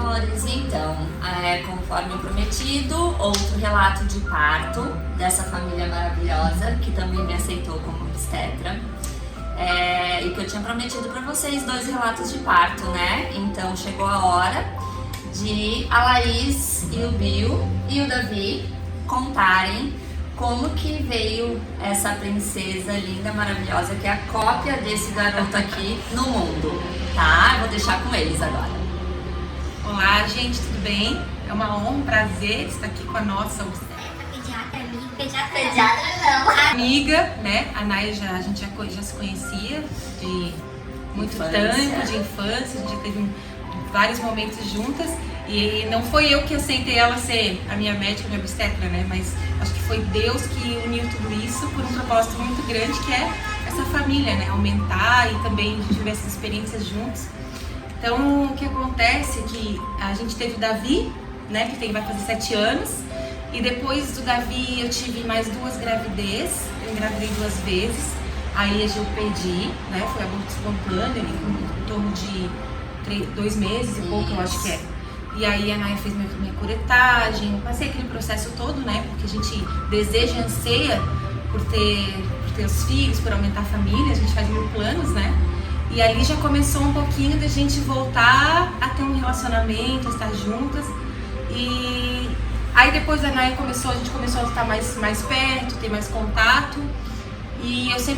amores, então, conforme prometido, outro relato de parto dessa família maravilhosa que também me aceitou como obstetra. E que eu tinha prometido pra vocês 2 relatos de parto, né? Então chegou a hora de a Laís e o Bill e o Davi contarem como que veio essa princesa linda, maravilhosa, que é a cópia desse garoto aqui no mundo, tá? Eu vou deixar com eles agora. Olá, gente, tudo bem? É uma honra, um prazer estar aqui com a nossa Pediatra amiga, né? A Naya, a gente já se conhecia de muito tempo, de infância, a gente já teve vários momentos juntas. E não foi eu que aceitei ela ser a minha médica, a minha obstetra, né? Mas acho que foi Deus que uniu tudo isso por um propósito muito grande, que é essa família, né? Aumentar e também viver essas experiências juntos. Então, o que acontece é que a gente teve o Davi, né? Que vai fazer 7 anos. E depois do Davi eu tive mais 2 gravidez. Eu engravidei 2 vezes. Aí eu perdi, né? Foi aborto espontâneo, em torno de 2 meses e pouco, eu acho que é. E aí a Naya fez minha curetagem, passei aquele processo todo, né? Porque a gente deseja e anseia por ter os filhos, por aumentar a família, a gente faz 1000 planos, né? E ali já começou um pouquinho da gente voltar a ter um relacionamento, a estar juntas. E aí depois da Naya a gente começou a estar mais perto, ter mais contato. E eu e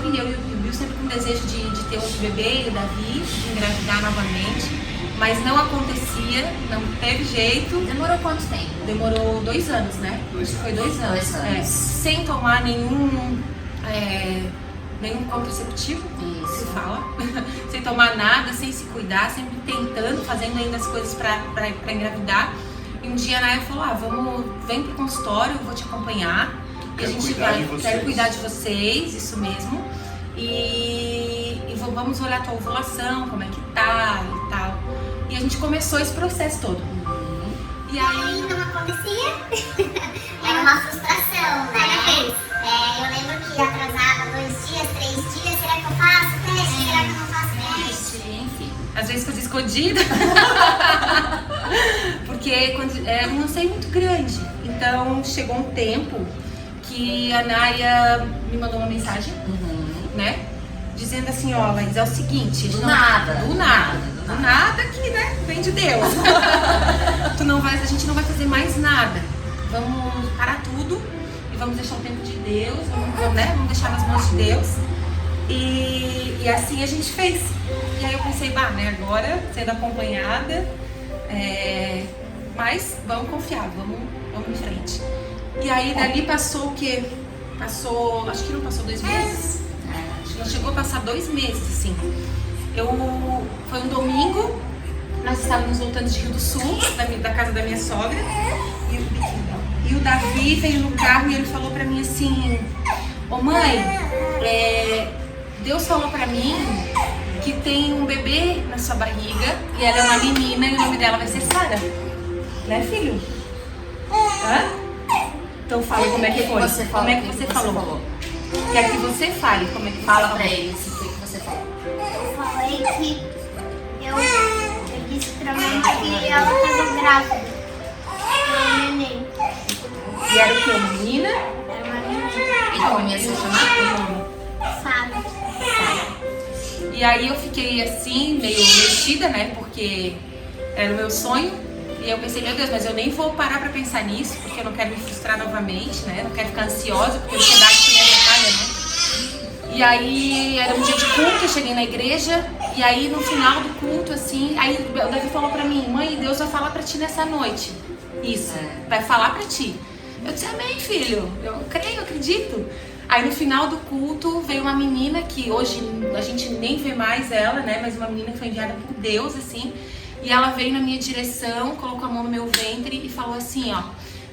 o Bill sempre com desejo de ter outro bebê, o Davi, de engravidar novamente. Mas não acontecia, não teve jeito. Demorou quanto tempo? Demorou 2 anos, né? Foi 2 anos. 2 anos. Sem tomar nenhum contraceptivo, Isso. se fala. Sem tomar nada, sem se cuidar, sempre tentando, fazendo ainda as coisas pra engravidar. E um dia a Naya falou, vem pro consultório, eu vou te acompanhar. E a gente quero cuidar de vocês, isso mesmo. E vamos olhar a tua ovulação, como é que tá e tal. E a gente começou esse processo todo. E aí não acontecia. Era uma frustração, né? Eu lembro que atrasava 2 dias, 3 dias. Será que eu faço teste? Será que eu não faço teste? Enfim. Às vezes coisa escondida. Porque é um anseio muito grande. Então chegou um tempo que a Naya me mandou uma mensagem, né? Dizendo assim, ó, Laís, é o seguinte, Do nada que, né, vem de Deus. A gente não vai fazer mais nada. Vamos parar tudo e vamos deixar o tempo de Deus, vamos deixar nas mãos de Deus. E assim a gente fez. E aí eu pensei, né, agora sendo acompanhada, mas vamos confiar, vamos em frente. E aí dali passou o quê? Acho que não passou 2 meses. Não chegou a passar 2 meses, assim. Foi um domingo, nós estávamos voltando de Rio do Sul, da casa da minha sogra, e o Davi veio no carro e ele falou pra mim assim, ô mãe, Deus falou pra mim que tem um bebê na sua barriga e ela é uma menina e o nome dela vai ser Sara. Né, filho? Hã? Então fala como é que foi. Como é que você falou? Quer que você fale como é que Fala pra eles o que você falou. Eu falei que eu disse pra mãe que ela estava grávida. Eu neném. E era o que? Uma menina? Era uma menina. E como ia se chamar? Sabe? E aí eu fiquei assim, meio mexida, né? Porque era o meu sonho. E eu pensei, meu Deus, mas eu nem vou parar pra pensar nisso, porque eu não quero me frustrar novamente, né? Eu não quero ficar ansiosa, porque a ansiedade que me atrapalha, né? E aí era um dia de culto, eu cheguei na igreja, e aí no final do culto, assim, aí o Davi falou pra mim, mãe, Deus vai falar pra ti nessa noite. Isso, vai falar pra ti. Eu disse, amém, filho, eu creio, eu acredito. Aí no final do culto veio uma menina que hoje a gente nem vê mais ela, né? Mas uma menina que foi enviada por Deus, assim. E ela veio na minha direção, colocou a mão no meu ventre e falou assim, ó,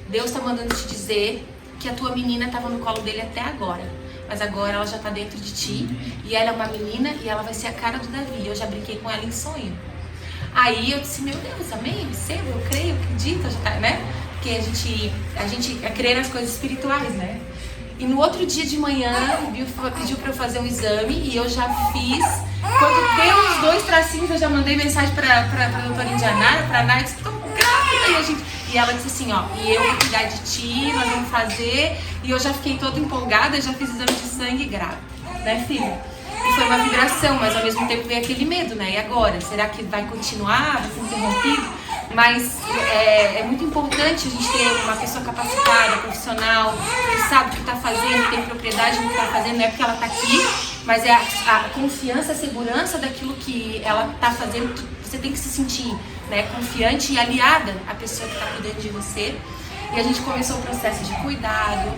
Deus tá mandando te dizer que a tua menina tava no colo dele até agora, mas agora ela já tá dentro de ti e ela é uma menina e ela vai ser a cara do Davi. Eu já brinquei com ela em sonho. Aí eu disse, meu Deus, amém, recebo, eu creio, eu acredito, né? Porque a gente crê nas coisas espirituais, né? E no outro dia de manhã, o Bill pediu pra eu fazer um exame e eu já fiz. Quando deu uns 2 tracinhos, eu já mandei mensagem pra doutora Indianara, pra Naya, disse, E ela disse assim, ó, e eu vou cuidar de ti, nós vamos fazer. E eu já fiquei toda empolgada, já fiz exame de sangue grávida, né, filha? E foi uma vibração, mas ao mesmo tempo veio aquele medo, né? E agora? Será que vai continuar? Vai ser interrompido? Mas é muito importante a gente ter uma pessoa capacitada, profissional, que sabe o que está fazendo, tem propriedade no que está fazendo, não é porque ela está aqui, mas é a confiança, a segurança daquilo que ela está fazendo. Você tem que se sentir, né, confiante e aliada à pessoa que está cuidando de você. E a gente começou o processo de cuidado,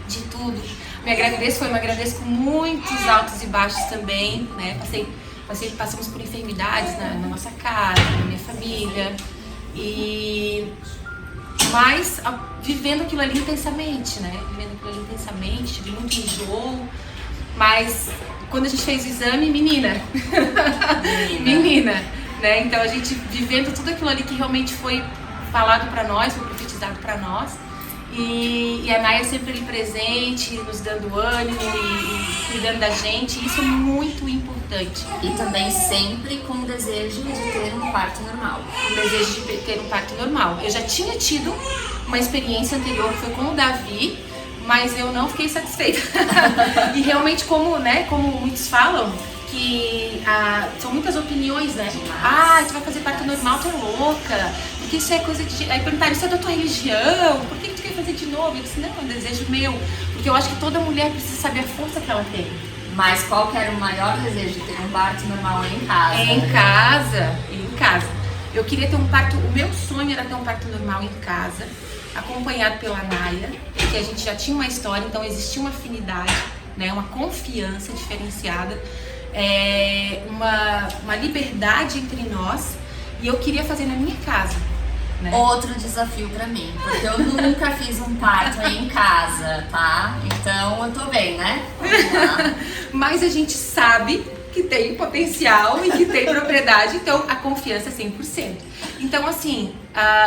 de tudo. Minha gravidez foi uma gravidez com muitos altos e baixos também, né? Passamos por enfermidades na nossa casa, na minha família. Mas vivendo aquilo ali intensamente, né? Vivendo aquilo ali intensamente, tive muito enjoo. Mas quando a gente fez o exame, menina, né? Então a gente vivendo tudo aquilo ali que realmente foi falado pra nós, foi profetizado pra nós. E a Naya sempre ali presente, nos dando ânimo e cuidando da gente, isso é muito importante. E também sempre com o desejo de ter um parto normal. O desejo de ter um parto normal. Eu já tinha tido uma experiência anterior, que foi com o Davi, mas eu não fiquei satisfeita. E realmente, como muitos falam, que são muitas opiniões, né? Você vai fazer parto normal, tu é louca. Porque isso é coisa de... Aí perguntaram, isso é da tua religião? Por que tu quer fazer de novo? Eu disse, não, é um desejo meu. Porque eu acho que toda mulher precisa saber a força que ela tem. Mas qual que era o maior desejo de ter um parto normal em casa? Em casa. Eu queria ter um parto... O meu sonho era ter um parto normal em casa, acompanhado pela Naya, que a gente já tinha uma história, então existia uma afinidade, né? Uma confiança diferenciada, uma liberdade entre nós. E eu queria fazer na minha casa, né? Outro desafio pra mim, porque eu nunca fiz um parto em casa, tá? Então eu tô bem, né? Mas a gente sabe que tem potencial e que tem propriedade, então a confiança é 100%. Então assim,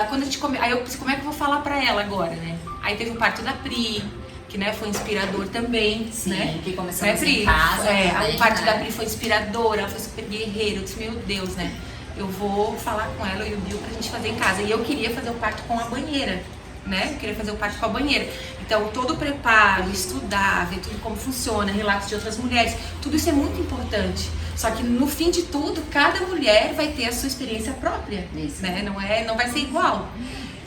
quando a gente aí eu pensei, como é que eu vou falar pra ela agora, né? Aí teve o parto da Pri, que, né, foi inspirador também. Sim, né? Que começamos em casa. A parte da Pri foi inspiradora, ela foi super guerreira. Eu disse, meu Deus, né? Eu vou falar com ela e o Bill pra gente fazer em casa. E eu queria fazer o parto com a banheira, né? Eu queria fazer o parto com a banheira. Então, todo o preparo, estudar, ver tudo como funciona, relatos de outras mulheres, tudo isso é muito importante. Só que no fim de tudo, cada mulher vai ter a sua experiência própria, Isso. né? Não vai ser igual.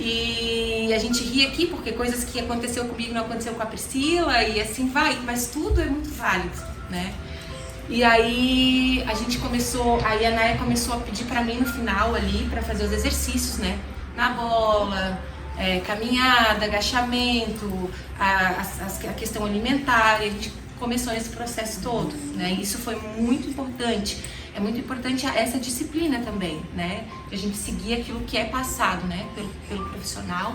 E a gente ri aqui porque coisas que aconteceu comigo não aconteceu com a Priscila e assim vai, mas tudo é muito válido, né? E aí a Naya começou a pedir pra mim no final ali pra fazer os exercícios, né? Na bola, caminhada, agachamento, a questão alimentar, e a gente começou esse processo todo, né? Isso foi muito importante. É muito importante essa disciplina também, né? A gente seguir aquilo que é passado, né? Pelo profissional.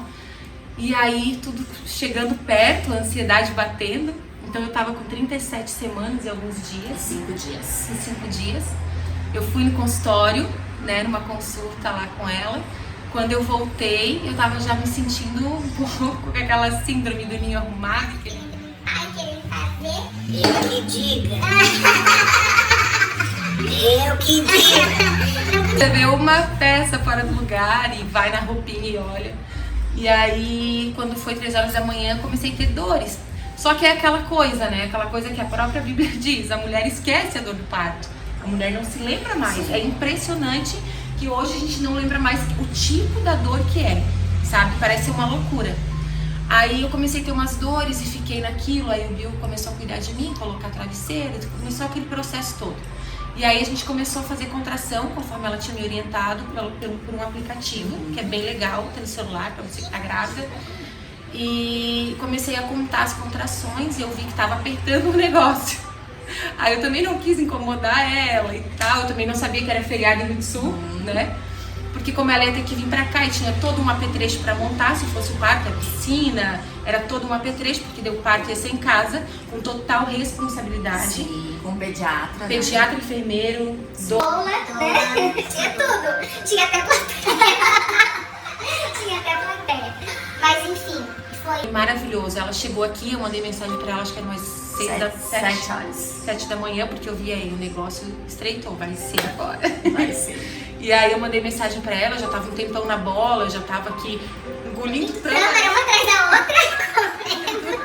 E aí tudo chegando perto, a ansiedade batendo. Então eu tava com 37 semanas e alguns dias. 5 dias. Em 5 dias. Eu fui no consultório, né? Numa consulta lá com ela. Quando eu voltei, eu tava já me sentindo um pouco com aquela síndrome do ninho arrumado. Ai, querer fazer? Eu que diga. Eu que diga. Você vê uma peça fora do lugar e vai na roupinha e olha. E aí, quando foi 3 horas da manhã, comecei a ter dores. Só que é aquela coisa, né? Aquela coisa que a própria Bíblia diz. A mulher esquece a dor do parto. A mulher não se lembra mais. Sim. É impressionante que hoje a gente não lembra mais o tipo da dor que é, sabe? Parece uma loucura. Aí eu comecei a ter umas dores e fiquei naquilo. Aí o Bill começou a cuidar de mim, colocar travesseiro. Começou aquele processo todo. E aí a gente começou a fazer contração, conforme ela tinha me orientado, por um aplicativo, que é bem legal, tem no celular, pra você que tá grávida. E comecei a contar as contrações e eu vi que tava apertando o negócio. Aí eu também não quis incomodar ela e tal, eu também não sabia que era feriado no Sul, né? Porque como ela ia ter que vir pra cá e tinha todo um apetrecho pra montar, se fosse o parto, a piscina, era todo um apetrecho, porque deu parto ia ser em casa, com total responsabilidade. Sim, com pediatra. Pediatra, né? Enfermeiro, doula, né? Tinha tudo. Tinha até plateia. Tinha até plateia. Mas enfim, foi maravilhoso. Ela chegou aqui, eu mandei mensagem pra ela, acho que era umas 7 da manhã, porque eu vi aí, o negócio estreitou, vai ser agora. Vai ser. E aí eu mandei mensagem pra ela, já tava um tempão na bola, já tava aqui engolindo tanto. Câmera uma atrás da outra, correndo.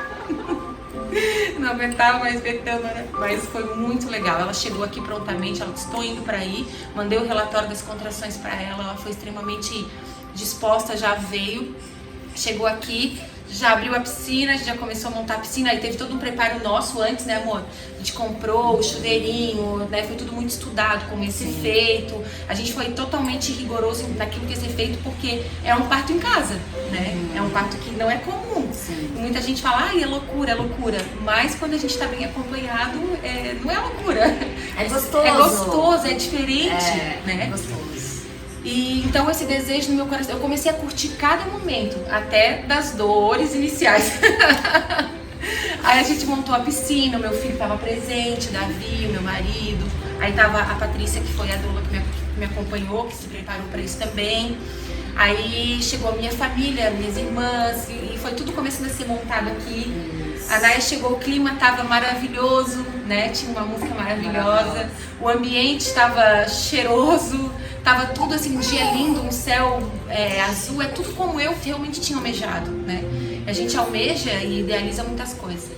Não aguentava mais ver câmera, mas foi muito legal. Ela chegou aqui prontamente, ela disse, estou indo para aí, mandei o relatório das contrações para ela foi extremamente disposta, já veio, chegou aqui, já abriu a piscina, a gente já começou a montar a piscina, aí teve todo um preparo nosso antes, né, amor? A gente comprou o chuveirinho, né, foi tudo muito estudado, como ia ser feito, a gente foi totalmente rigoroso naquilo que ia ser feito, porque é um parto em casa, né? É um parto que não é comum. Muita gente fala, ai, é loucura, mas quando a gente tá bem acompanhado, não é loucura. É gostoso. É gostoso, é diferente, né? É gostoso. E então esse desejo no meu coração, eu comecei a curtir cada momento, até das dores iniciais. Aí a gente montou a piscina, o meu filho estava presente, Davi, o meu marido. Aí tava a Patrícia, que foi a doula que me acompanhou, que se preparou para isso também. Aí chegou a minha família, minhas irmãs, e foi tudo começando a ser montado aqui. A Naya chegou, o clima tava maravilhoso, né? Tinha uma música maravilhosa, o ambiente estava cheiroso, tava tudo assim, um dia lindo, um céu azul, é tudo como eu realmente tinha almejado, né? A gente almeja e idealiza muitas coisas.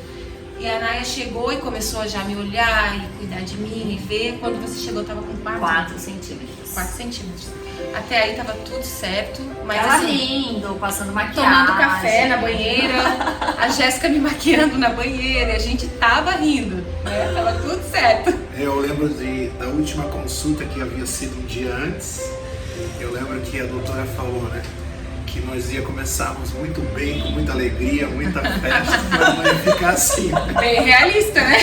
E a Naya chegou e começou a já me olhar e cuidar de mim e ver. Quando você chegou, eu tava com 4 centímetros. 4 centímetros. Até aí tava tudo certo, mas ela assim, rindo, passando maquiagem. tomando café na banheira, a Jéssica me maquiando na banheira, e a gente tava rindo, né? Tava tudo certo. Eu lembro da última consulta que havia sido um dia antes. Eu lembro que a doutora falou, né? Que nós começarmos muito bem, com muita alegria, muita festa, mas não ia ficar assim. Bem realista, né?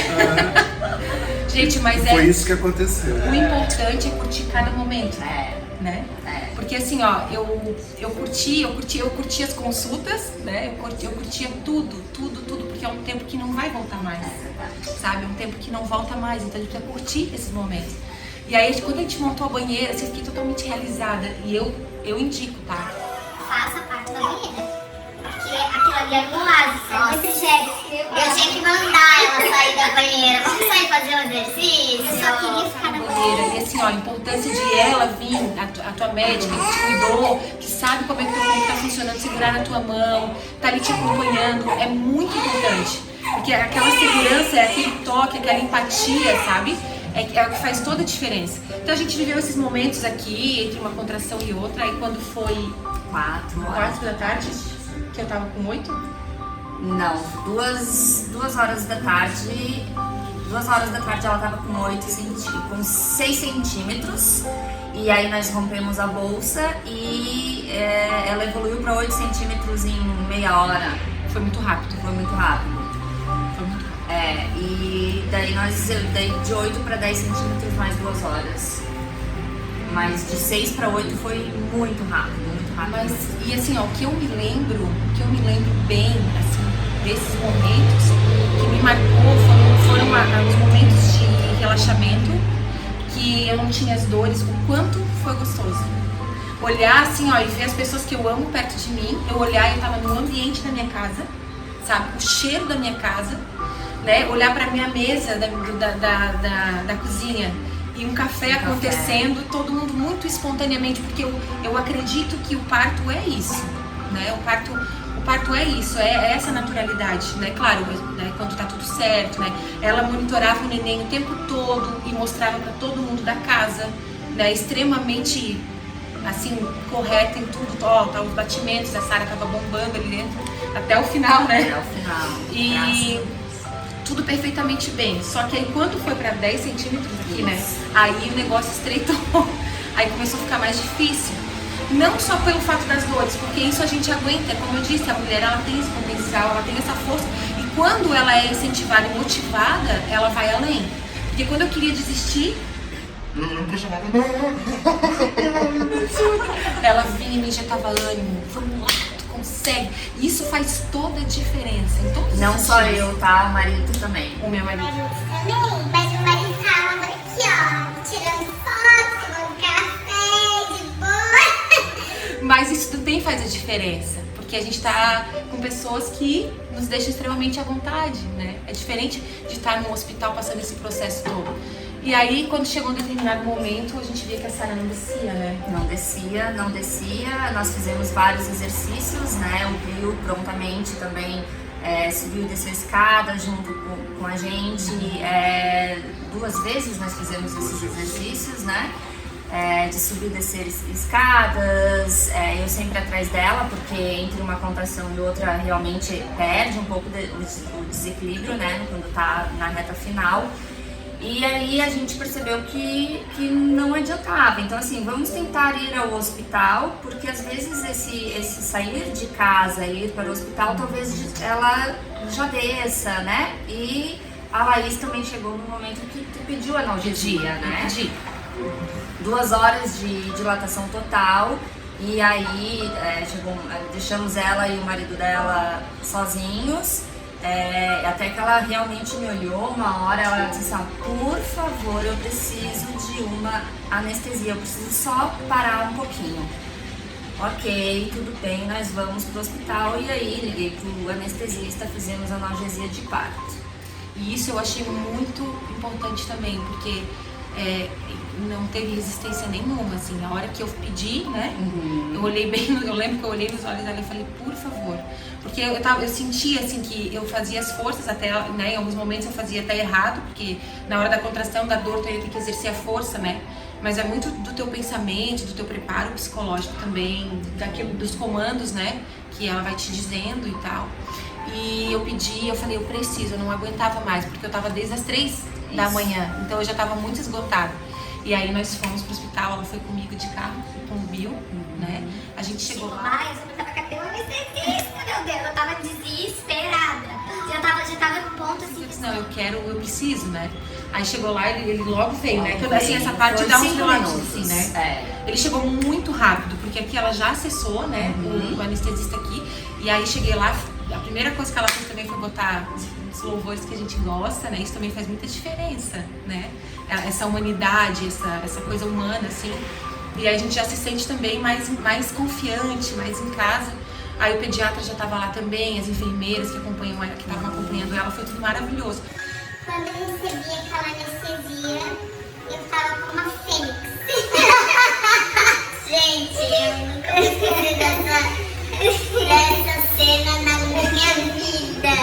Gente, mas Foi isso que aconteceu. O importante é curtir cada momento, né? Porque assim, ó, eu curti as consultas, né? Eu curtia tudo, porque é um tempo que não vai voltar mais, sabe? É um tempo que não volta mais, então a gente precisa curtir esses momentos. E aí, quando a gente montou a banheira, assim, eu fiquei totalmente realizada. E eu indico, tá? Faça parte da banheira. Porque aquilo ali era um oásis. Eu tinha que mandar ela sair da banheira. Vamos sair fazer um exercício? Eu só queria ficar na banheira. E assim, ó, a importância de ela vir, a tua médica que te cuidou, que sabe como é que o teu corpo tá funcionando, segurar na tua mão, tá ali te acompanhando, é muito importante. Porque aquela segurança, aquele toque, aquela empatia, sabe? É o que faz toda a diferença. Então a gente viveu esses momentos aqui, entre uma contração e outra, aí quando foi 4 da tarde, que eu tava com 8? Não, 2 horas da tarde. 2 horas da tarde ela tava com 6 centímetros. E aí nós rompemos a bolsa e ela evoluiu para 8 centímetros em meia hora. Foi muito rápido. Foi muito rápido. E daí de 8 para 10 centímetros mais 2 horas. Mas de 6 para 8 foi muito rápido. Mas, e assim, ó, o que eu me lembro bem, assim, desses momentos que me marcou foram os momentos de relaxamento, que eu não tinha as dores, o quanto foi gostoso. Olhar assim, ó, e ver as pessoas que eu amo perto de mim, eu olhar e eu tava no ambiente da minha casa, sabe, o cheiro da minha casa, né, olhar pra minha mesa da cozinha, e um café acontecendo, todo mundo muito espontaneamente, porque eu acredito que o parto é isso, né? O parto é isso, é essa naturalidade, né? Claro, né? Quando tá tudo certo, né? Ela monitorava o neném o tempo todo e mostrava para todo mundo da casa, né? Extremamente, assim, correta em tudo, ó, tá, os batimentos, a Sara tava bombando ali dentro, até o final, né? Até o final. E tudo perfeitamente bem, só que aí quando foi para 10 centímetros aqui, né, aí o negócio estreitou, aí começou a ficar mais difícil, não só pelo fato das dores, porque isso a gente aguenta, como eu disse, a mulher ela tem esse potencial, ela tem essa força, e quando ela é incentivada e motivada, ela vai além, porque quando eu queria desistir, ela vinha e me injetava ânimo, vamos lá, consegue. Isso faz toda a diferença. Em todos não os só sentidos. eu, tá? O marido também. O meu marido. Também, mas o marido tava aqui, ó, tirando foto, tomando café, de boa. Mas isso também faz a diferença. Porque a gente tá com pessoas que nos deixam extremamente à vontade, né? É diferente de estar num hospital passando esse processo todo. E aí, quando chegou um determinado momento, a gente via que a Sara não descia, né? Não descia. Nós fizemos vários exercícios, né? O Pio prontamente também subiu e desceu a escada junto com a gente. 2 vezes nós fizemos esses exercícios, né? De subir e descer escadas, eu sempre atrás dela, porque entre uma contração e outra realmente perde um pouco o desequilíbrio, né? Quando tá na reta final. E aí a gente percebeu que não adiantava. Então assim, vamos tentar ir ao hospital, porque às vezes esse sair de casa e ir para o hospital, talvez ela já desça, né? E a Laís também chegou no momento que pediu analgesia, né? 2 horas de dilatação total. E aí deixamos ela e o marido dela sozinhos. Até que ela realmente me olhou uma hora, ela disse assim, por favor, eu preciso de uma anestesia, eu preciso só parar um pouquinho. Ok, tudo bem, nós vamos pro hospital. E aí liguei pro anestesista, fizemos analgesia de parto. E isso eu achei muito importante também, porque não teve resistência nenhuma, assim, a hora que eu pedi, né, eu olhei bem, eu lembro que eu olhei nos olhos dela e falei, por favor, porque eu sentia, assim, que eu fazia as forças até, né, em alguns momentos eu fazia até errado, porque na hora da contração, da dor, tu ia ter que exercer a força, né, mas é muito do teu pensamento, do teu preparo psicológico também, dos comandos, né, que ela vai te dizendo e tal. E eu pedi, eu falei, eu preciso, eu não aguentava mais, porque eu tava desde as 3 da manhã, então eu já tava muito esgotada. E aí nós fomos pro hospital, ela foi comigo de carro, com o Bill, né? A gente chegou lá. Eu só tava com a anestesista, meu Deus, eu tava desesperada. Já tava no ponto assim. Eu disse, não, eu preciso, né? Aí chegou lá, ele logo veio, né? Que eu Veio, assim, essa parte foi dá uns 5 minutos, minutos, assim, né? Ele chegou muito rápido, porque aqui ela já acessou, né? O anestesista aqui. E aí cheguei lá, a primeira coisa que ela fez também foi botar os louvores que a gente gosta, né? Isso também faz muita diferença, né? Essa humanidade, essa coisa humana, assim. E aí a gente já se sente também mais confiante, mais em casa. Aí o pediatra já estava lá também, as enfermeiras que acompanham ela, que estavam acompanhando ela, foi tudo maravilhoso. Quando eu recebi aquela anestesia, eu tava como uma fênix. Gente, eu nunca me esqueci dessa cena na minha vida.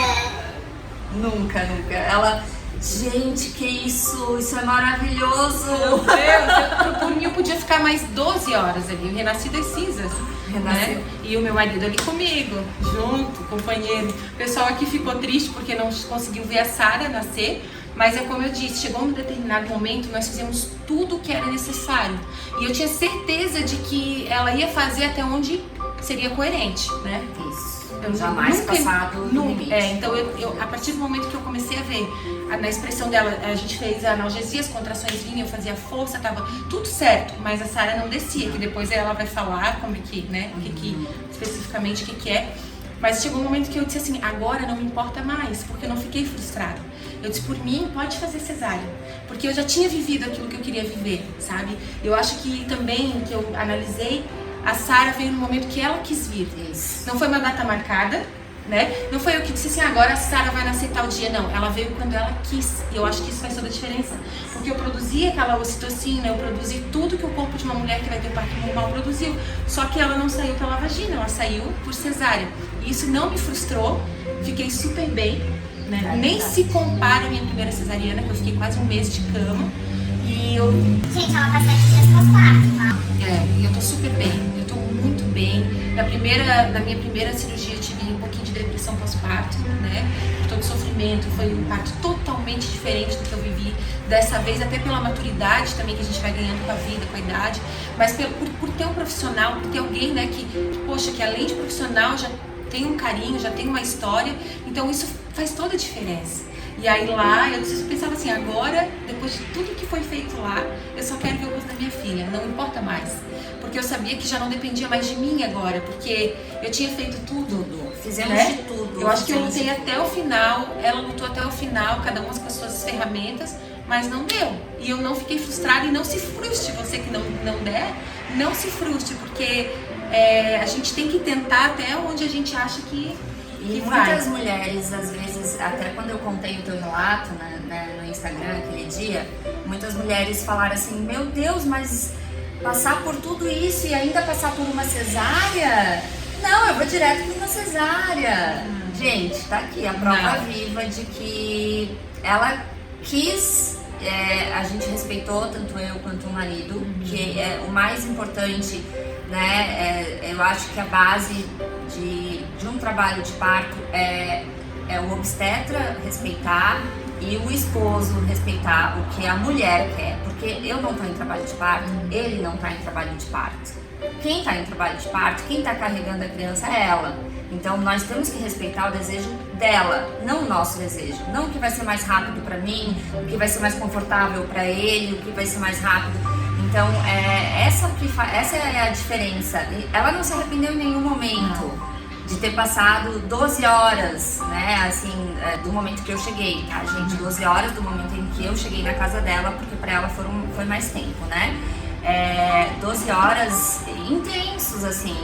Nunca. Ela, gente, que isso é maravilhoso. Meu Deus, por mim eu podia ficar mais 12 horas ali, o renascido das cinzas. Né? E o meu marido ali comigo, junto, companheiro. O pessoal aqui ficou triste porque não conseguiu ver a Sara nascer, mas é como eu disse, chegou um determinado momento, nós fizemos tudo o que era necessário. E eu tinha certeza de que ela ia fazer até onde seria coerente, né? Isso. Jamais passado do limite. Então a partir do momento que eu comecei a ver na expressão dela, a gente fez a analgesia, as contrações vinham, eu fazia força, tava tudo certo, mas a Sara não descia, que depois ela vai falar como que, né, especificamente o que é. Mas chegou um momento que eu disse assim, agora não me importa mais, porque eu não fiquei frustrada. Eu disse, por mim, pode fazer cesárea, porque eu já tinha vivido aquilo que eu queria viver, sabe? Eu acho que também, que eu analisei, a Sara veio no momento que ela quis vir. Isso. Não foi uma data marcada, né? Não foi eu que disse assim, agora a Sara vai nascer tal dia, não. Ela veio quando ela quis. E eu acho que isso faz toda a diferença. Porque eu produzi aquela ocitocina, eu produzi tudo que o corpo de uma mulher que vai ter parto normal produziu. Só que ela não saiu pela vagina, ela saiu por cesárea. E isso não me frustrou, fiquei super bem, né? Nem se compara à minha primeira cesariana, que eu fiquei quase 1 mês de cama. E eu... Gente, ela tá 7 dias pós-parto, tá? E eu tô super bem, eu tô muito bem. Na minha primeira cirurgia eu tive um pouquinho de depressão pós-parto, né? Por todo o sofrimento, foi um parto totalmente diferente do que eu vivi. Dessa vez, até pela maturidade também que a gente vai ganhando com a vida, com a idade. Mas por ter um profissional, por ter alguém, né, poxa, que além de profissional já tem um carinho, já tem uma história. Então isso faz toda a diferença. E aí lá, eu pensava assim, agora, depois de tudo que foi feito lá, eu só quero ver o rosto da minha filha, não importa mais. Porque eu sabia que já não dependia mais de mim agora, porque eu tinha feito tudo. Fizemos, né? de tudo. Eu acho que eu lutei até o final, ela lutou até o final, cada uma com as suas ferramentas, mas não deu. E eu não fiquei frustrada e não se frustre, você que não der, não se frustre, porque a gente tem que tentar até onde a gente acha que E muitas mulheres, às vezes, até quando eu contei o teu relato no Instagram aquele dia, muitas mulheres falaram assim, meu Deus, mas passar por tudo isso e ainda passar por uma cesárea? Não, eu vou direto para uma cesárea. Gente, tá aqui a prova viva de que ela quis, a gente respeitou, tanto eu quanto o marido, que é o mais importante, né? Eu acho que a base de um trabalho de parto é o obstetra respeitar e o esposo respeitar o que a mulher quer, porque eu não estou em trabalho de parto, ele não está em trabalho de parto. Quem está em trabalho de parto, quem está carregando a criança é ela. Então nós temos que respeitar o desejo dela, não o nosso desejo. Não o que vai ser mais rápido para mim, o que vai ser mais confortável para ele, o que vai ser mais rápido. Então essa é a diferença. Ela não se arrependeu em nenhum momento de ter passado 12 horas, né, assim, do momento que eu cheguei, tá, gente? 12 horas do momento em que eu cheguei na casa dela, porque para ela foi mais tempo, né? 12 horas intensos, assim,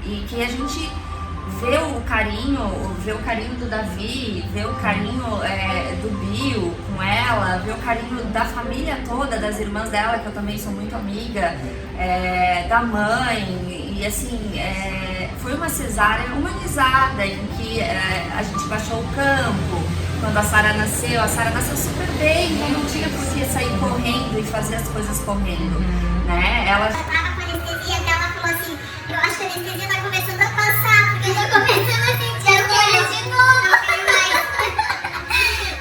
e que a gente vê o carinho do Davi, vê o carinho do Bill com ela, vê o carinho da família toda, das irmãs dela, que eu também sou muito amiga, da mãe, e assim, foi uma cesárea humanizada, em que a gente baixou o campo. Quando a Sara nasceu super bem, então não tinha por que sair correndo e fazer as coisas correndo, né? Ela tava com anestesia, que ela falou assim, eu acho que a anestesia tá começando a passar, porque eu tô começando a sentir a dor de novo,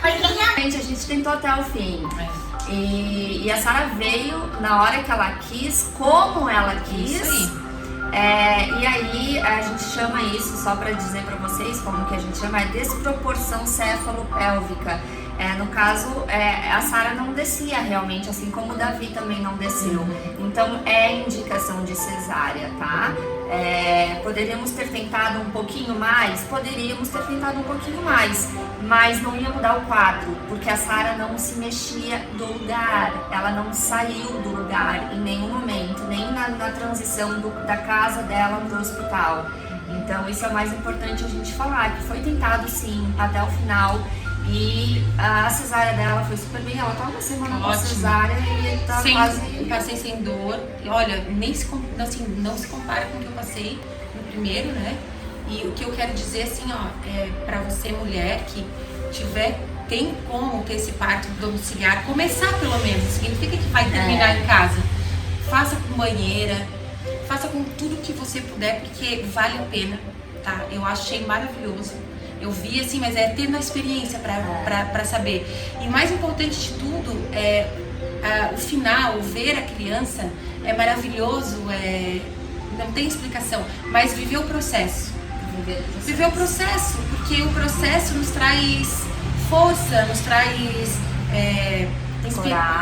porque realmente a gente tentou até o fim. E a Sara veio na hora que ela quis, como ela quis. E aí a gente chama isso, só para dizer para vocês como que a gente chama, desproporção cefalopélvica. No caso, a Sara não descia realmente, assim como o Davi também não desceu. Então é indicação de cesárea, tá? Poderíamos ter tentado um pouquinho mais? Poderíamos ter tentado um pouquinho mais, mas não ia mudar o quadro, porque a Sara não se mexia do lugar, ela não saiu do lugar em nenhum momento, nem na transição da casa dela para o hospital. Então isso é o mais importante a gente falar, que foi tentado sim, até o final. E a cesárea dela foi super bem, ela tá uma semana com a cesárea e tá quase... Passei sem dor, e olha, não se compara com o que eu passei no primeiro, né? E o que eu quero dizer assim, pra você mulher que tem como ter esse parto domiciliar, começar pelo menos, significa que vai terminar em casa. Faça com banheira, faça com tudo que você puder, porque vale a pena, tá? Eu achei maravilhoso. Eu vi assim, mas tendo a experiência pra saber. E mais importante de tudo o final, ver a criança é maravilhoso, não tem explicação, mas viver o processo. Viver o processo, porque o processo nos traz força, nos traz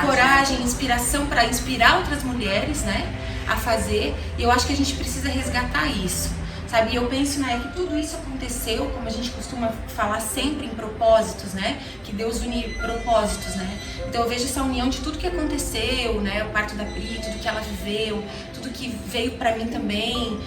coragem, inspiração para inspirar outras mulheres, né, a fazer. E eu acho que a gente precisa resgatar isso. Sabe, eu penso, né, que tudo isso aconteceu, como a gente costuma falar sempre, em propósitos, né? Que Deus une propósitos, né? Então eu vejo essa união de tudo que aconteceu, né? O parto da Pri, tudo que ela viveu, tudo que veio pra mim também,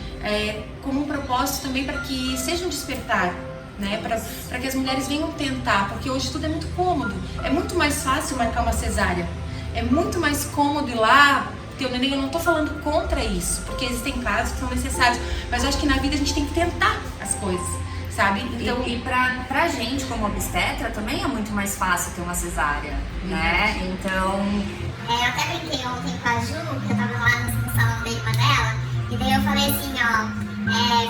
como um propósito também para que seja um despertar, né? Para que as mulheres venham tentar, porque hoje tudo é muito cômodo. É muito mais fácil marcar uma cesárea. É muito mais cômodo ir lá. Eu não tô falando contra isso, porque existem casos que são necessários, mas eu acho que na vida a gente tem que tentar as coisas, sabe? Então, e pra gente como obstetra também é muito mais fácil ter uma cesárea, né? Então... eu até brinquei ontem com a Ju, que eu tava lá no salão da irmã dela, e daí eu falei assim,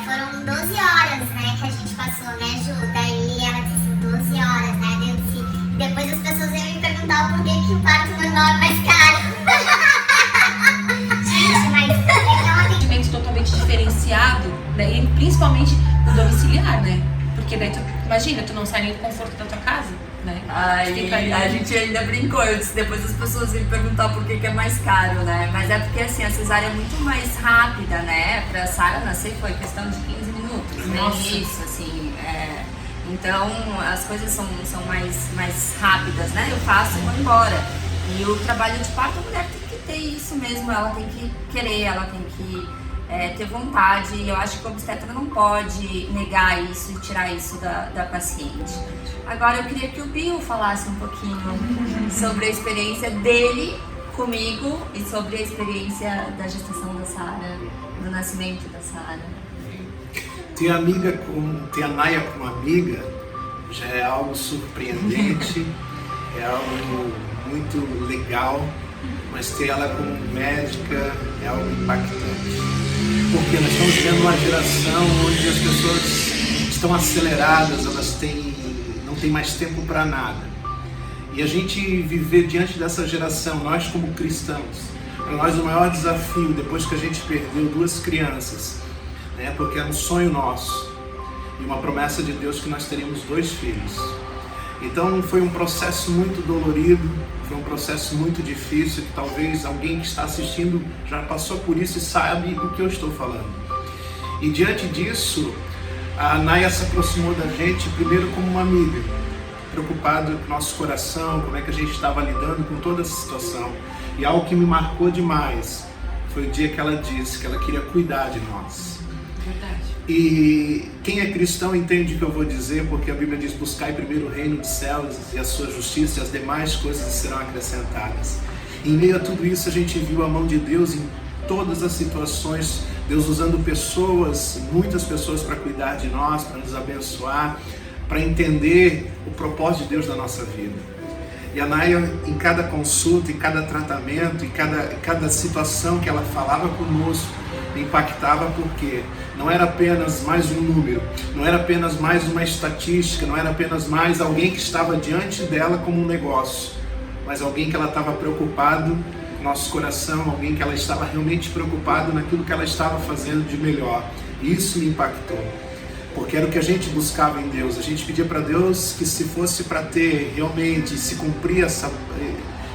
foram 12 horas, né, que a gente passou, né, Ju? Daí ela disse 12 horas, né? Daí eu disse, depois as pessoas iam me perguntar o porquê que o parto normal é mais caro. Totalmente diferenciado, né? E principalmente o domiciliar, né? Porque daí imagina, tu não sai nem do conforto da tua casa, né? A gente ainda brincou, eu disse, depois as pessoas iam perguntar por que é mais caro, né? Mas é porque assim, a cesárea é muito mais rápida, né? Pra Sara nascer foi questão de 15 minutos, nem isso, assim. Então as coisas são mais rápidas, né? Eu faço e vou embora. E o trabalho de parto, a mulher tem que ter isso mesmo, ela tem que querer, ela tem que ter vontade, e eu acho que o obstetra não pode negar isso e tirar isso da paciente. Agora eu queria que o Bill falasse um pouquinho sobre a experiência dele comigo e sobre a experiência da gestação da Sara, do nascimento da Sara. Ter a Naya como amiga já é algo surpreendente, é algo muito legal, mas ter ela como médica é algo impactante. Porque nós estamos vivendo uma geração onde as pessoas estão aceleradas, elas não têm mais tempo para nada. E a gente viver diante dessa geração, nós como cristãos, para nós o maior desafio, depois que a gente perdeu 2 crianças, né, porque é um sonho nosso e uma promessa de Deus que nós teríamos 2 filhos. Então foi um processo muito dolorido, foi um processo muito difícil, que talvez alguém que está assistindo já passou por isso e sabe do que eu estou falando. E diante disso, a Naya se aproximou da gente primeiro como uma amiga, preocupada com o nosso coração, como é que a gente estava lidando com toda essa situação. E algo que me marcou demais foi o dia que ela disse que ela queria cuidar de nós. Verdade. E quem é cristão entende o que eu vou dizer, porque a Bíblia diz: buscai primeiro o reino dos céus e a sua justiça, e as demais coisas serão acrescentadas. Em meio a tudo isso, a gente viu a mão de Deus em todas as situações, Deus usando pessoas, muitas pessoas, para cuidar de nós, para nos abençoar, para entender o propósito de Deus na nossa vida. E a Naya, em cada consulta, em cada tratamento, em cada situação que ela falava conosco, me impactava, porque não era apenas mais um número, não era apenas mais uma estatística, não era apenas mais alguém que estava diante dela como um negócio, mas alguém que ela estava preocupado com o nosso coração, alguém que ela estava realmente preocupado naquilo que ela estava fazendo de melhor. E isso me impactou, porque era o que a gente buscava em Deus. A gente pedia para Deus que, se fosse para ter realmente, se cumprir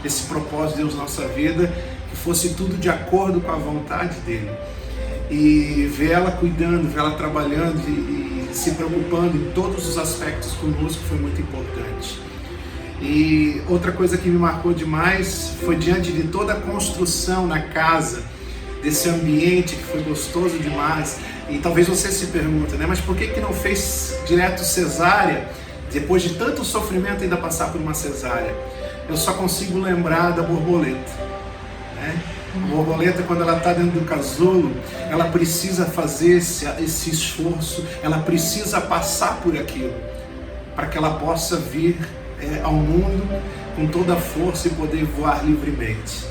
esse propósito de Deus na nossa vida, que fosse tudo de acordo com a vontade dele. E ver ela cuidando, ver ela trabalhando e se preocupando em todos os aspectos conosco foi muito importante. E outra coisa que me marcou demais foi diante de toda a construção na casa, desse ambiente que foi gostoso demais. E talvez você se pergunte, né? Mas por que não fez direto cesárea, depois de tanto sofrimento ainda passar por uma cesárea? Eu só consigo lembrar da borboleta, né? A borboleta, quando ela está dentro do casulo, ela precisa fazer esse esforço, ela precisa passar por aquilo, para que ela possa vir ao mundo com toda a força e poder voar livremente.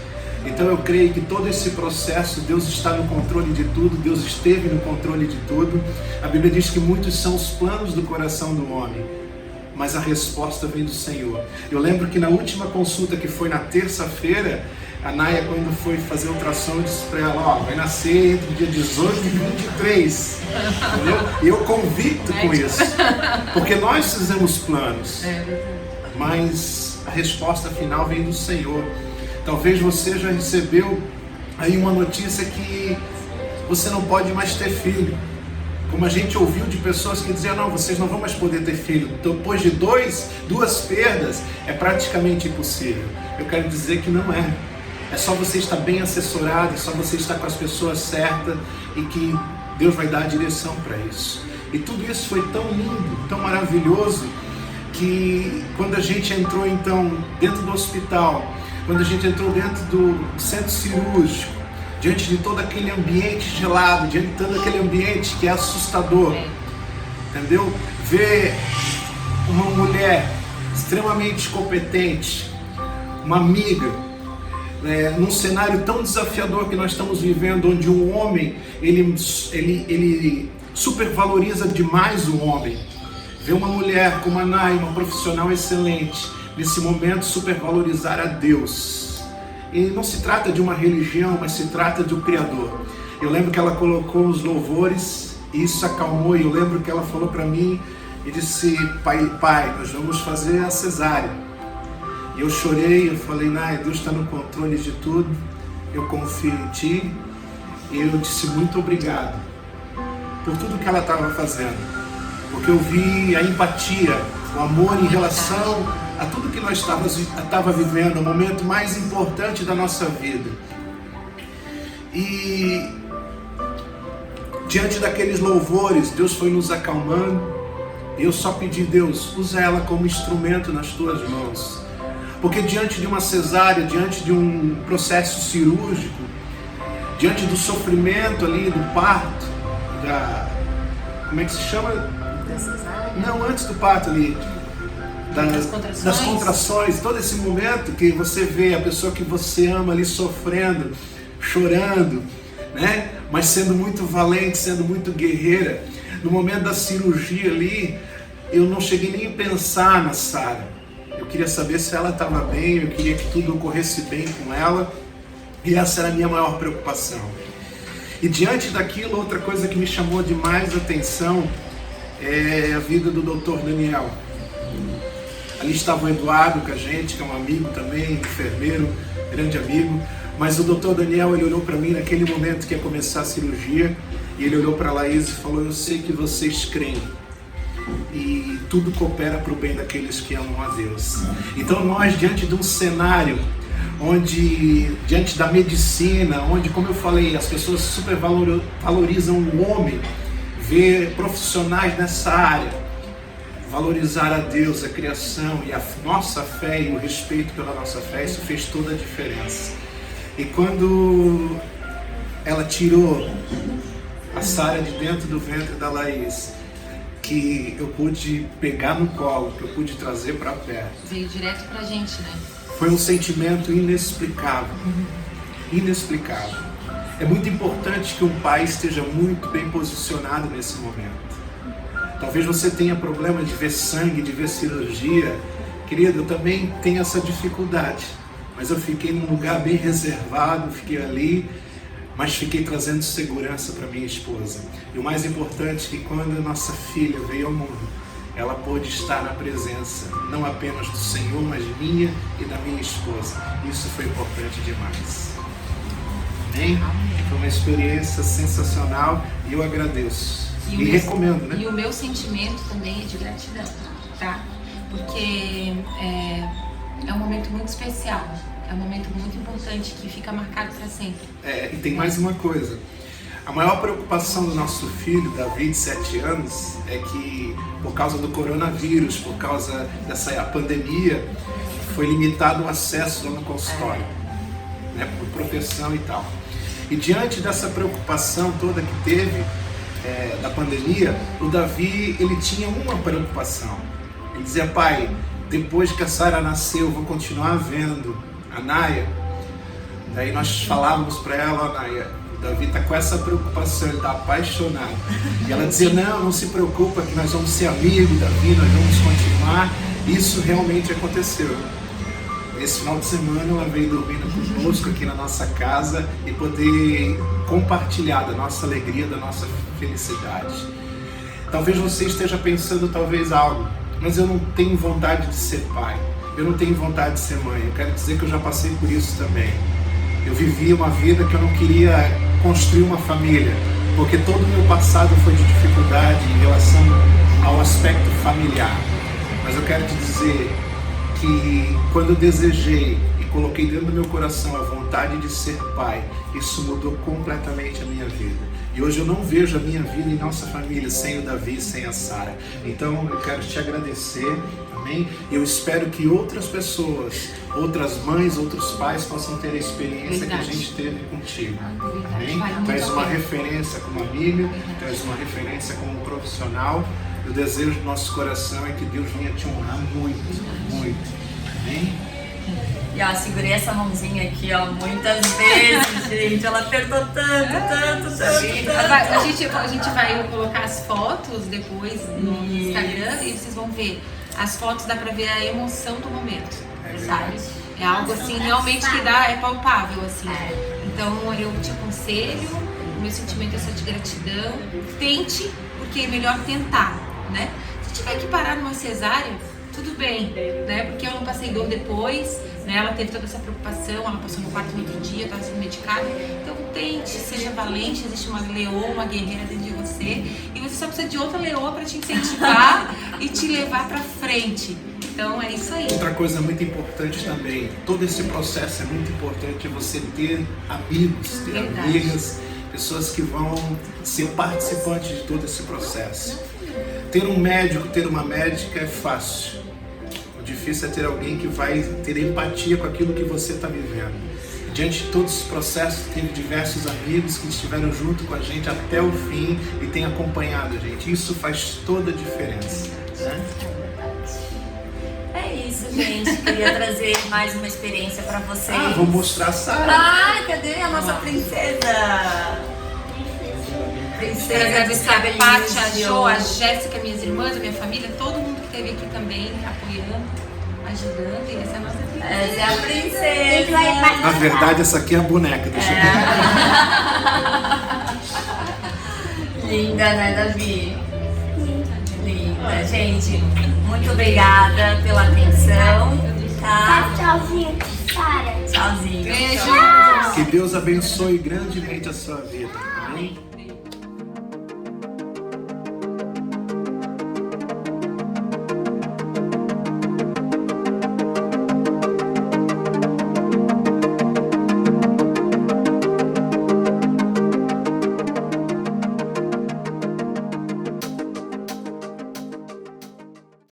Então eu creio que todo esse processo, Deus está no controle de tudo, Deus esteve no controle de tudo. A Bíblia diz que muitos são os planos do coração do homem, mas a resposta vem do Senhor. Eu lembro que na última consulta, que foi na terça-feira, a Naya, quando foi fazer o ultrassom, disse para ela: vai nascer entre o dia 18 e 23. Entendeu? E eu convicto com isso, porque nós fizemos planos, mas a resposta final vem do Senhor. Talvez você já recebeu aí uma notícia que você não pode mais ter filho. Como a gente ouviu de pessoas que diziam: não, vocês não vão mais poder ter filho. Depois de duas perdas, é praticamente impossível. Eu quero dizer que não é. É só você estar bem assessorado, é só você estar com as pessoas certas, e que Deus vai dar a direção para isso. E tudo isso foi tão lindo, tão maravilhoso, que quando a gente entrou então dentro do hospital, quando a gente entrou dentro do centro cirúrgico, diante de todo aquele ambiente gelado, diante de todo aquele ambiente que é assustador, entendeu? Ver uma mulher extremamente competente, uma amiga, num cenário tão desafiador que nós estamos vivendo, onde um homem, ele supervaloriza demais o homem. Ver uma mulher como a Naya, uma profissional excelente, nesse momento supervalorizar a Deus. E não se trata de uma religião, mas se trata do Criador. Eu lembro que ela colocou os louvores e isso acalmou, e eu lembro que ela falou para mim e disse: pai, nós vamos fazer a cesárea. E eu chorei, eu falei: Naya, Deus está no controle de tudo, eu confio em ti. E eu disse: muito obrigado por tudo que ela estava fazendo, porque eu vi a empatia, o amor em relação a tudo que nós estava vivendo, o momento mais importante da nossa vida. E Diante daqueles louvores, Deus foi nos acalmando. E eu só pedi, Deus, usa ela como instrumento nas tuas mãos. Porque diante de uma cesárea, diante de um processo cirúrgico, diante do sofrimento ali, do parto, como é que se chama? Da cesárea? Não, antes do parto ali. Das contrações, todo esse momento que você vê a pessoa que você ama ali sofrendo, chorando, né? Mas sendo muito valente, sendo muito guerreira. No momento da cirurgia ali, eu não cheguei nem a pensar na Sara. Eu queria saber se ela estava bem, eu queria que tudo ocorresse bem com ela. E essa era a minha maior preocupação. E diante daquilo, outra coisa que me chamou demais a atenção é a vida do Dr. Daniel. Ali estava o Eduardo com a gente, que é um amigo também, enfermeiro, grande amigo. Mas o Dr. Daniel, ele olhou para mim naquele momento que ia começar a cirurgia, e ele olhou para a Laís e falou, eu sei que vocês creem. E tudo coopera para o bem daqueles que amam a Deus. Então nós, diante de um cenário onde, diante da medicina, onde, como eu falei, as pessoas super valorizam o homem, ver profissionais nessa área, valorizar a Deus, a criação e a nossa fé e o respeito pela nossa fé, isso fez toda a diferença. E quando ela tirou a Sara de dentro do ventre da Laís, que eu pude pegar no colo, que eu pude trazer para perto. Veio direto pra gente, né? Foi um sentimento inexplicável. Inexplicável. É muito importante que um pai esteja muito bem posicionado nesse momento. Talvez você tenha problema de ver sangue, de ver cirurgia. Querido, eu também tenho essa dificuldade. Mas eu fiquei num lugar bem reservado, fiquei ali, mas fiquei trazendo segurança para minha esposa. E o mais importante é que quando a nossa filha veio ao mundo, ela pôde estar na presença, não apenas do Senhor, mas minha e da minha esposa. Isso foi importante demais. Amém? Foi uma experiência sensacional e eu agradeço. E recomendo, né? E o meu sentimento também é de gratidão, tá? Porque é um momento muito especial. É um momento muito importante que fica marcado para sempre. E tem mais uma coisa. A maior preocupação do nosso filho, Davi, de 7 anos, é que por causa do coronavírus, por causa dessa pandemia, foi limitado o acesso lá no consultório, né, por proteção e tal. E diante dessa preocupação toda que teve da pandemia, o Davi, ele tinha uma preocupação. Ele dizia, pai, depois que a Sara nasceu, eu vou continuar vendo a Naya. Daí nós falávamos para ela, Naya, o Davi está com essa preocupação, ele está apaixonado. E ela dizia, não se preocupa que nós vamos ser amigos, Davi, nós vamos continuar. Isso realmente aconteceu. Esse final de semana ela veio dormindo conosco aqui na nossa casa e poder compartilhar da nossa alegria, da nossa felicidade. Talvez você esteja pensando talvez algo, mas eu não tenho vontade de ser pai, eu não tenho vontade de ser mãe. Eu quero dizer que eu já passei por isso também. Eu vivi uma vida que eu não queria construir uma família, porque todo o meu passado foi de dificuldade em relação ao aspecto familiar. Mas eu quero te dizer que quando eu desejei e coloquei dentro do meu coração a vontade de ser pai, isso mudou completamente a minha vida. E hoje eu não vejo a minha vida e nossa família sem o Davi, sem a Sara. Então eu quero te agradecer, amém? Eu espero que outras pessoas, outras mães, outros pais possam ter a experiência que a gente teve contigo, amém? Tu és uma referência como amiga, tu és uma referência como profissional. O desejo do nosso coração é que Deus venha te honrar muito, muito, amém? E ó, segurei essa mãozinha aqui, ó, muitas vezes, gente. Ela apertou tanto. A gente vai colocar as fotos depois no Instagram e vocês vão ver. As fotos dá pra ver a emoção do momento, sabe? É algo assim, realmente que dá, é palpável, assim. Então eu te aconselho, o meu sentimento é só de gratidão. Tente, porque é melhor tentar, né? Se tiver que parar numa cesárea, tudo bem, né? Porque eu não passei dor depois, né? Ela teve toda essa preocupação, ela passou no quarto no outro dia, estava sendo medicada. Então tente, seja valente, existe uma leoa, uma guerreira dentro de você. E você só precisa de outra leoa para te incentivar e te levar para frente. Então é isso aí. Outra coisa muito importante também, todo esse processo é muito importante, você ter amigos, ter amigas pessoas que vão ser participantes de todo esse processo. Ter um médico, ter uma médica é fácil. O difícil é ter alguém que vai ter empatia com aquilo que você está vivendo. Diante de todos os processos, teve diversos amigos que estiveram junto com a gente até o fim e têm acompanhado a gente. Isso faz toda a diferença, né? É isso, gente. Queria trazer mais uma experiência para vocês. Ah, vou mostrar a Sara. Ai, cadê a nossa princesa? Quero agradecer a Paty, a Jo, a Jéssica, minhas irmãs, a minha família, todo mundo que esteve aqui também apoiando, ajudando. E essa é a nossa princesa. Essa é a princesa. Na verdade, essa aqui é a boneca. Deixa eu ver. Linda, né, Davi? Linda. Gente, muito obrigada pela atenção. Tá? Tchauzinho, Sara. Tchauzinho. Beijo. Que Deus abençoe grandemente a sua vida. Amém?